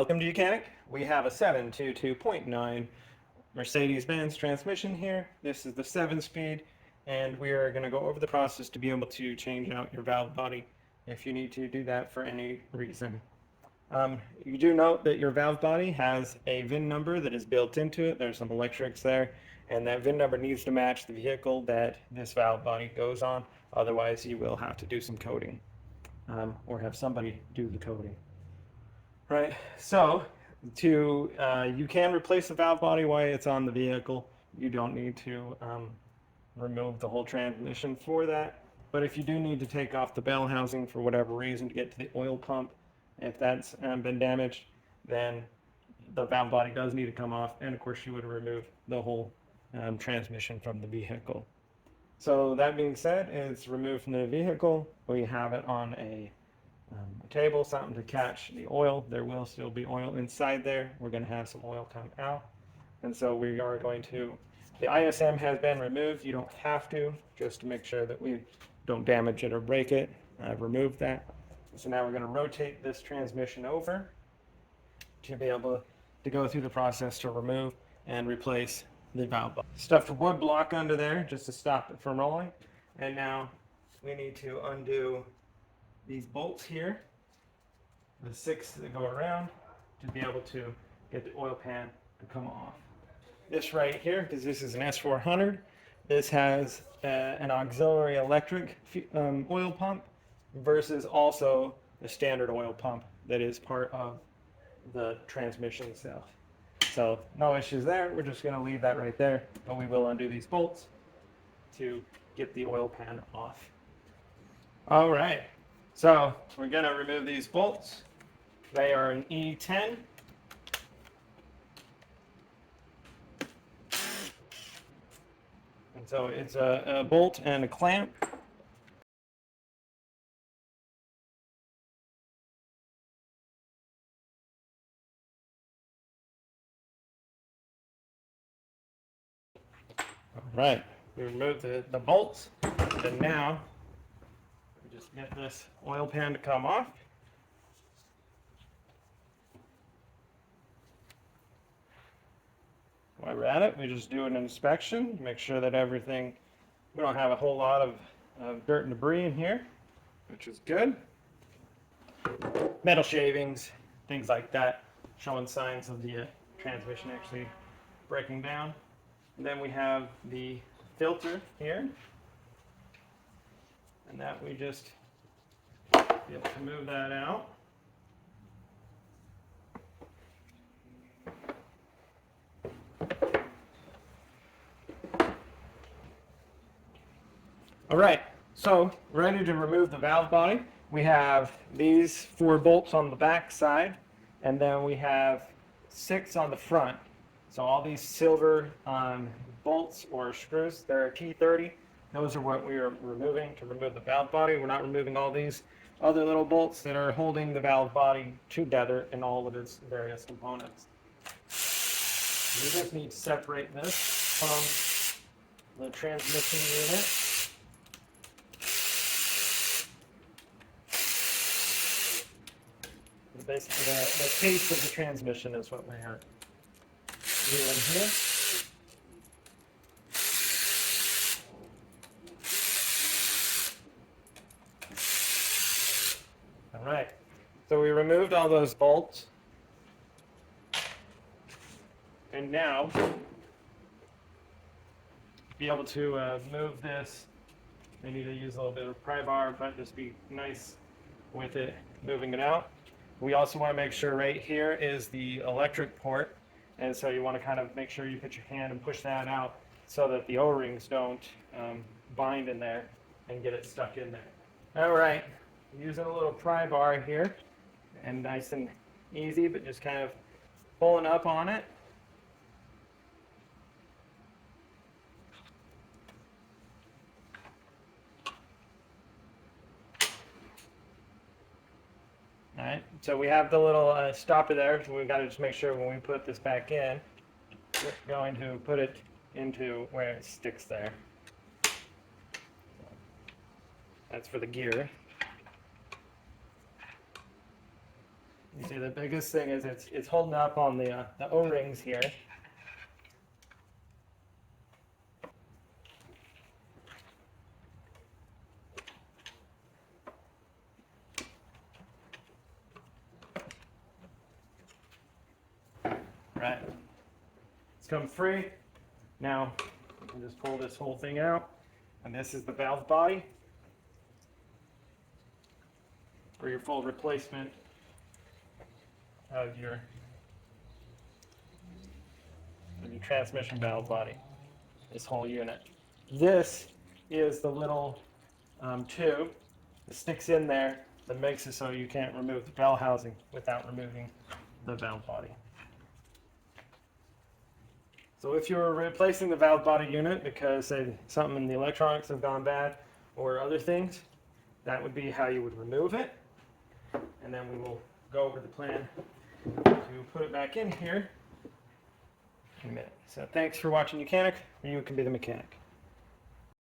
Welcome to Mechanic. We have a 722.9 Mercedes-Benz transmission here. This is the 7-speed, and we are going to go over the process to be able to change out your valve body if you need to do that for any reason. You do note that your valve body has a VIN number that is built into it. There's some electrics there, and that VIN number needs to match the vehicle that this valve body goes on. Otherwise, you will have to do some coding, or have somebody do the coding. Right, so you can replace the valve body while it's on the vehicle. You don't need to remove the whole transmission for that. But if you do need to take off the bell housing for whatever reason to get to the oil pump, if that's been damaged, then the valve body does need to come off. And of course, you would remove the whole transmission from the vehicle. So that being said, it's removed from the vehicle. We have it on a table, something to catch the oil. There will still be oil inside there. We're going to have some oil come out. And so we are going to, the ISM has been removed. You don't have to, just to make sure that we don't damage it or break it. I've removed that. So now we're going to rotate this transmission over to be able to go through the process to remove and replace the valve body. Stuffed a wood block under there just to stop it from rolling. And now we need to undo these bolts here, the 6 that go around, to be able to get the oil pan to come off. This right here, because this is an S400, this has an auxiliary electric oil pump versus also the standard oil pump that is part of the transmission itself. So no issues there. We're just going to leave that right there, but we will undo these bolts to get the oil pan off. All right. So we're going to remove these bolts. They are an E10. And so it's a bolt and a clamp. All right, we removed the bolts, and now just get this oil pan to come off. While we're at it, we just do an inspection, make sure that everything, we don't have a whole lot of dirt and debris in here, which is good. Metal shavings, things like that, showing signs of the transmission actually breaking down. And then we have the filter here, and that we just be able to move that out. All right, so ready to remove the valve body. We have these 4 bolts on the back side, and then we have 6 on the front. So all these silver bolts or screws, they're T30. Those are what we are removing to remove the valve body. We're not removing all these other little bolts that are holding the valve body together in all of its various components. We just need to separate this from the transmission unit. Basically, the case of the transmission is what we are doing here. All right, so we removed all those bolts, and now to be able to move this, we need to use a little bit of pry bar, but just be nice with it, moving it out. We also want to make sure right here is the electric port, and so you want to kind of make sure you put your hand and push that out so that the O-rings don't bind in there and get it stuck in there. All right, using a little pry bar here, and nice and easy, but just kind of pulling up on it. All right, so we have the little stopper there, so we've got to just make sure when we put this back in, we're going to put it into where it sticks there. That's for the gear. See, the biggest thing is it's holding up on the O-rings here. Right. It's come free. Now, you can just pull this whole thing out, and this is the valve body for your full replacement of your transmission valve body, this whole unit. This is the little tube that sticks in there that makes it so you can't remove the bell housing without removing the valve body. So if you're replacing the valve body unit because say something in the electronics have gone bad or other things, that would be how you would remove it. And then we will go over the plan to put it back in here in a minute. So thanks for watching Mechanic, or you can be the mechanic.